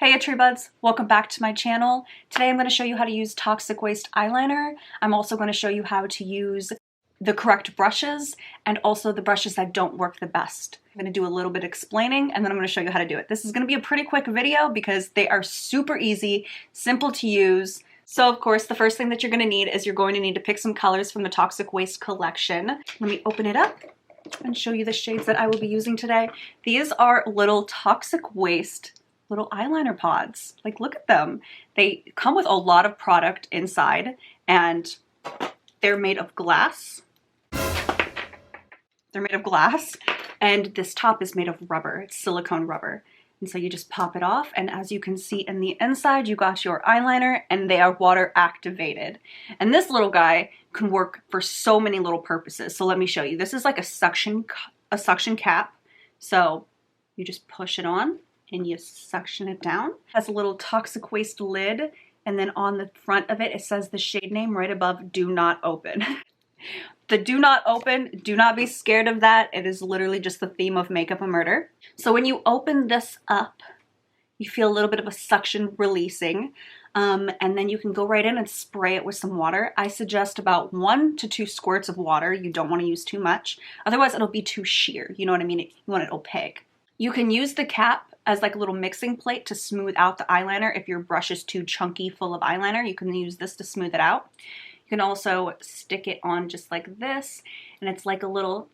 Hey Tree Buds, welcome back to my channel. Today I'm going to show you how to use T0XIC eyeliner. I'm also going to show you how to use the correct brushes and also the brushes that don't work the best. I'm going to do a little bit explaining and then I'm going to show you how to do it. This is going to be a pretty quick video because they are super easy, simple to use. So of course the first thing that you're going to need is you're going to need to pick some colors from the T0XIC collection. Let me open it up and show you the shades that I will be using today. These are little T0XIC little eyeliner pods. Like, look at them. They come with a lot of product inside and they're made of glass. They're made of glass and this top is made of rubber. It's silicone rubber. And so you just pop it off and as you can see in the inside, you got your eyeliner and they are water activated. And this little guy can work for so many little purposes. So let me show you. This is like a suction cap. So you just push it on and you suction it down. It has a little T0XIC lid, and then on the front of it, it says the shade name right above, do not open. The do not open, do not be scared of that. It is literally just the theme of Makeup and Murder. So when you open this up, you feel a little bit of a suction releasing, and then you can go right in and spray it with some water. I suggest about 1 to 2 squirts of water. You don't want to use too much, otherwise it'll be too sheer. You know what I mean? You want it opaque. You can use the cap as like a little mixing plate to smooth out the eyeliner. If your brush is too chunky full of eyeliner, you can use this to smooth it out. You can also stick it on just like this, and it's like a little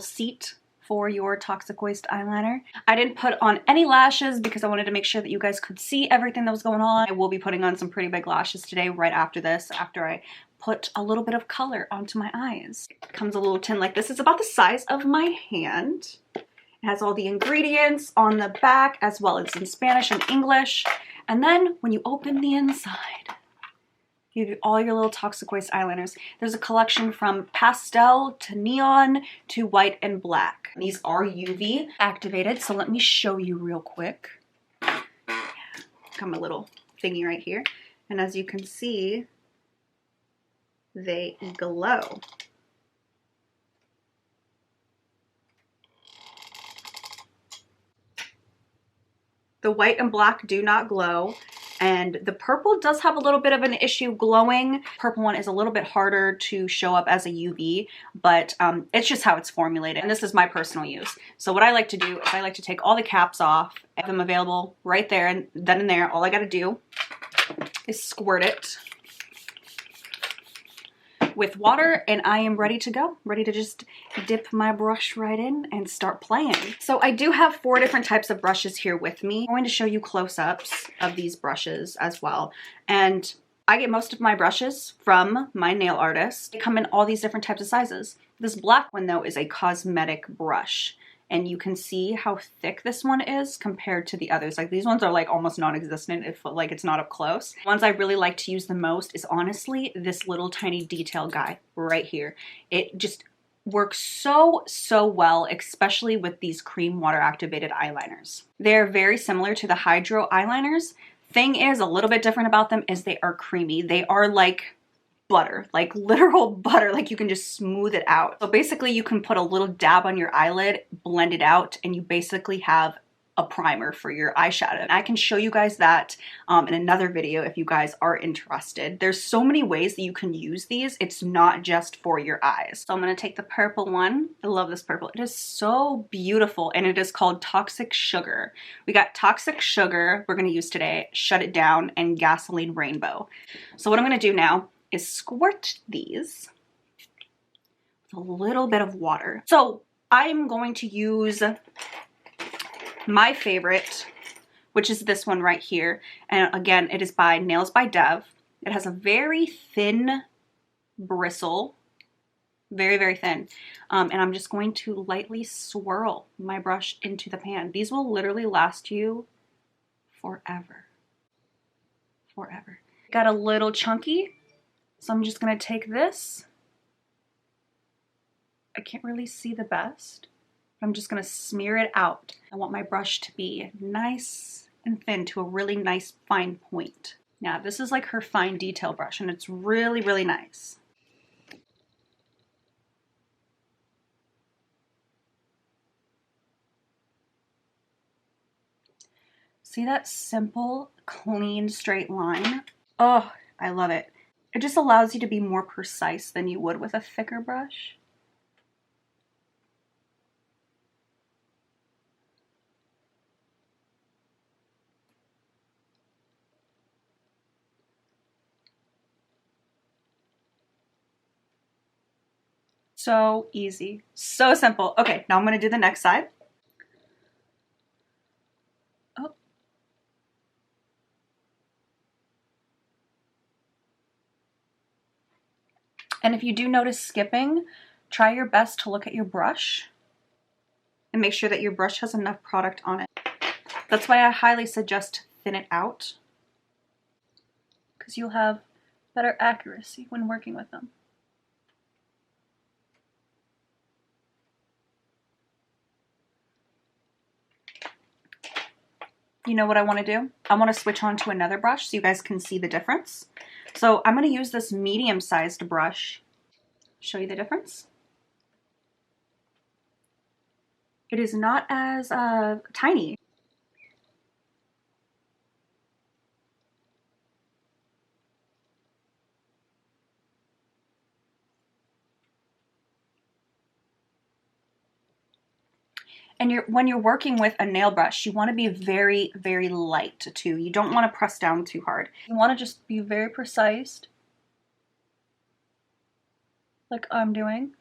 seat for your T0XIC eyeliner. I didn't put on any lashes because I wanted to make sure that you guys could see everything that was going on. I will be putting on some pretty big lashes today right after this, after I put a little bit of color onto my eyes. It comes a little tin like this. It's about the size of my hand. It has all the ingredients on the back as well as in Spanish and English. And then when you open the inside, you have all your little T0XIC eyeliners. There's a collection from pastel to neon to white and black. These are UV activated, so let me show you real quick. Come a little thingy right here. And as you can see, they glow. The white and black do not glow, and the purple does have a little bit of an issue glowing. Purple one is a little bit harder to show up as a UV, but it's just how it's formulated, and this is my personal use. So what I like to do is I like to take all the caps off, have them available right there, and then and there, all I gotta do is squirt it with water and I am ready to go. Ready to just dip my brush right in and start playing. So I do have 4 different types of brushes here with me. I'm going to show you close-ups of these brushes as well. And I get most of my brushes from my nail artist. They come in all these different types of sizes. This black one though is a cosmetic brush. And you can see how thick this one is compared to the others. Like these ones are like almost non-existent if like it's not up close. The ones I really like to use the most is honestly this little tiny detail guy right here. It just works so well, especially with these cream water activated eyeliners. They're very similar to the hydro eyeliners. Thing is, a little bit different about them is they are creamy. They are like butter, like literal butter, like you can just smooth it out. So basically you can put a little dab on your eyelid, blend it out, and you basically have a primer for your eyeshadow. And I can show you guys that in another video if you guys are interested. There's so many ways that you can use these. It's not just for your eyes. So I'm gonna take the purple one. I love this purple. It is so beautiful and it is called Toxic Sugar. We got Toxic Sugar we're gonna use today, Shut It Down, and Gasoline Rainbow. So what I'm gonna do now is squirt these with a little bit of water. So I'm going to use my favorite, which is this one right here. And again, it is by Nails by Dev. It has a very thin bristle, very thin. And I'm just going to lightly swirl my brush into the pan. These will literally last you forever. Forever. Got a little chunky. So I'm just gonna take this. I can't really see the best. I'm just gonna smear it out. I want my brush to be nice and thin to a really nice fine point. Now this is like her fine detail brush and it's really nice. See that simple, clean, straight line? Oh, I love it. It just allows you to be more precise than you would with a thicker brush. So easy, so simple. Okay, now I'm gonna do the next side. Oh. And if you do notice skipping, try your best to look at your brush and make sure that your brush has enough product on it. That's why I highly suggest to thin it out, because you'll have better accuracy when working with them. You know what I want to do? I want to switch on to another brush so you guys can see the difference. So I'm going to use this medium-sized brush. Show you the difference. It is not as tiny. And when you're working with a nail brush, you want to be very, very light too. You don't want to press down too hard. You want to just be very precise, like I'm doing.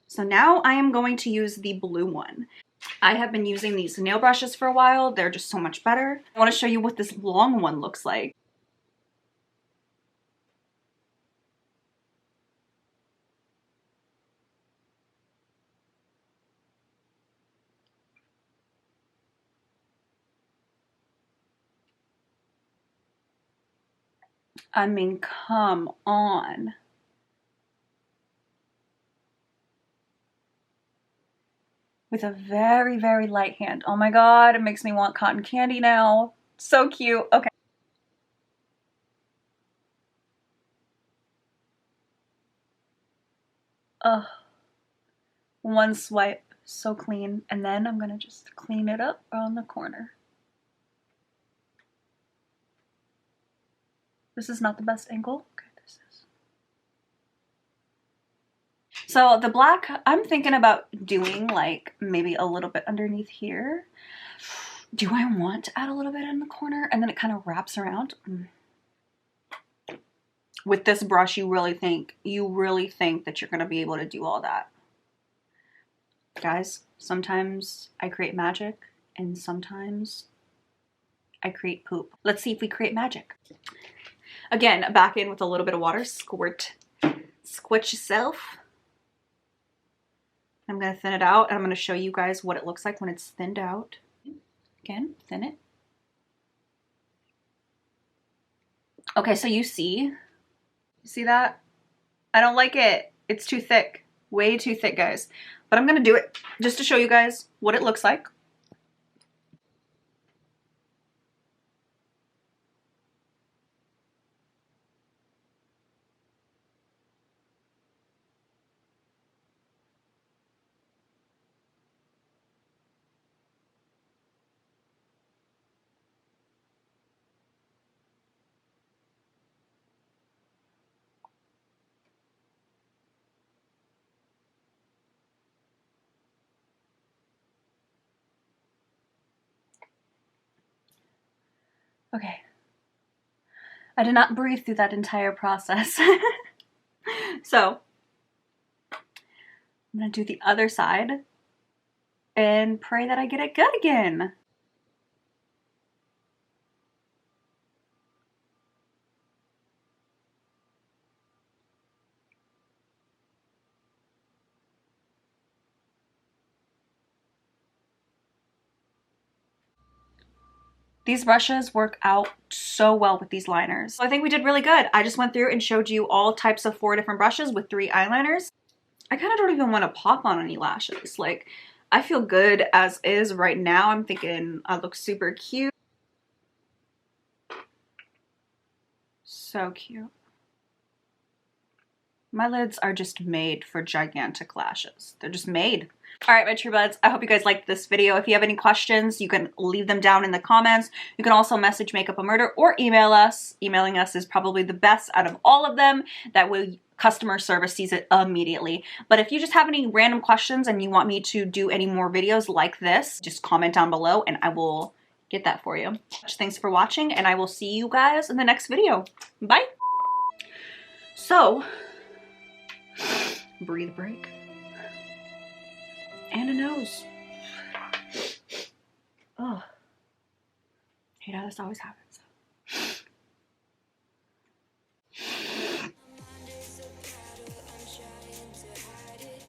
So now I am going to use the blue one. I have been using these nail brushes for a while. They're just so much better. I want to show you what this long one looks like. I mean, come on. With a very, very light hand. Oh my God, it makes me want cotton candy now. So cute. Okay. Ugh. One swipe, so clean. And then I'm gonna just clean it up on the corner. This is not the best angle. Okay, this is. So the black, I'm thinking about doing like maybe a little bit underneath here. Do I want to add a little bit in the corner? And then it kind of wraps around. With this brush, you really think that you're gonna be able to do all that. Guys, sometimes I create magic and sometimes I create poop. Let's see if we create magic. Again, back in with a little bit of water, squirt yourself. I'm gonna thin it out and I'm gonna show you guys what it looks like when it's thinned out. Again, thin it. Okay, so you see that? I don't like it. It's too thick, way too thick, guys. But I'm gonna do it just to show you guys what it looks like. Okay. I did not breathe through that entire process. So I'm gonna do the other side and pray that I get it good again. These brushes work out so well with these liners. So I think we did really good. I just went through and showed you all types of 4 different brushes with 3 eyeliners. I kind of don't even want to pop on any lashes. Like, I feel good as is right now. I'm thinking I look super cute. So cute. My lids are just made for gigantic lashes. They're just made. All right, my true buds, I hope you guys liked this video. If you have any questions, you can leave them down in the comments. You can also message Makeup a Murder or email us. Emailing us is probably the best out of all of them. That way customer service sees it immediately. But if you just have any random questions and you want me to do any more videos like this, just comment down below and I will get that for you. Thanks for watching, and I will see you guys in the next video. Bye. So, breathe break. And a nose. Oh, hate how this always happens.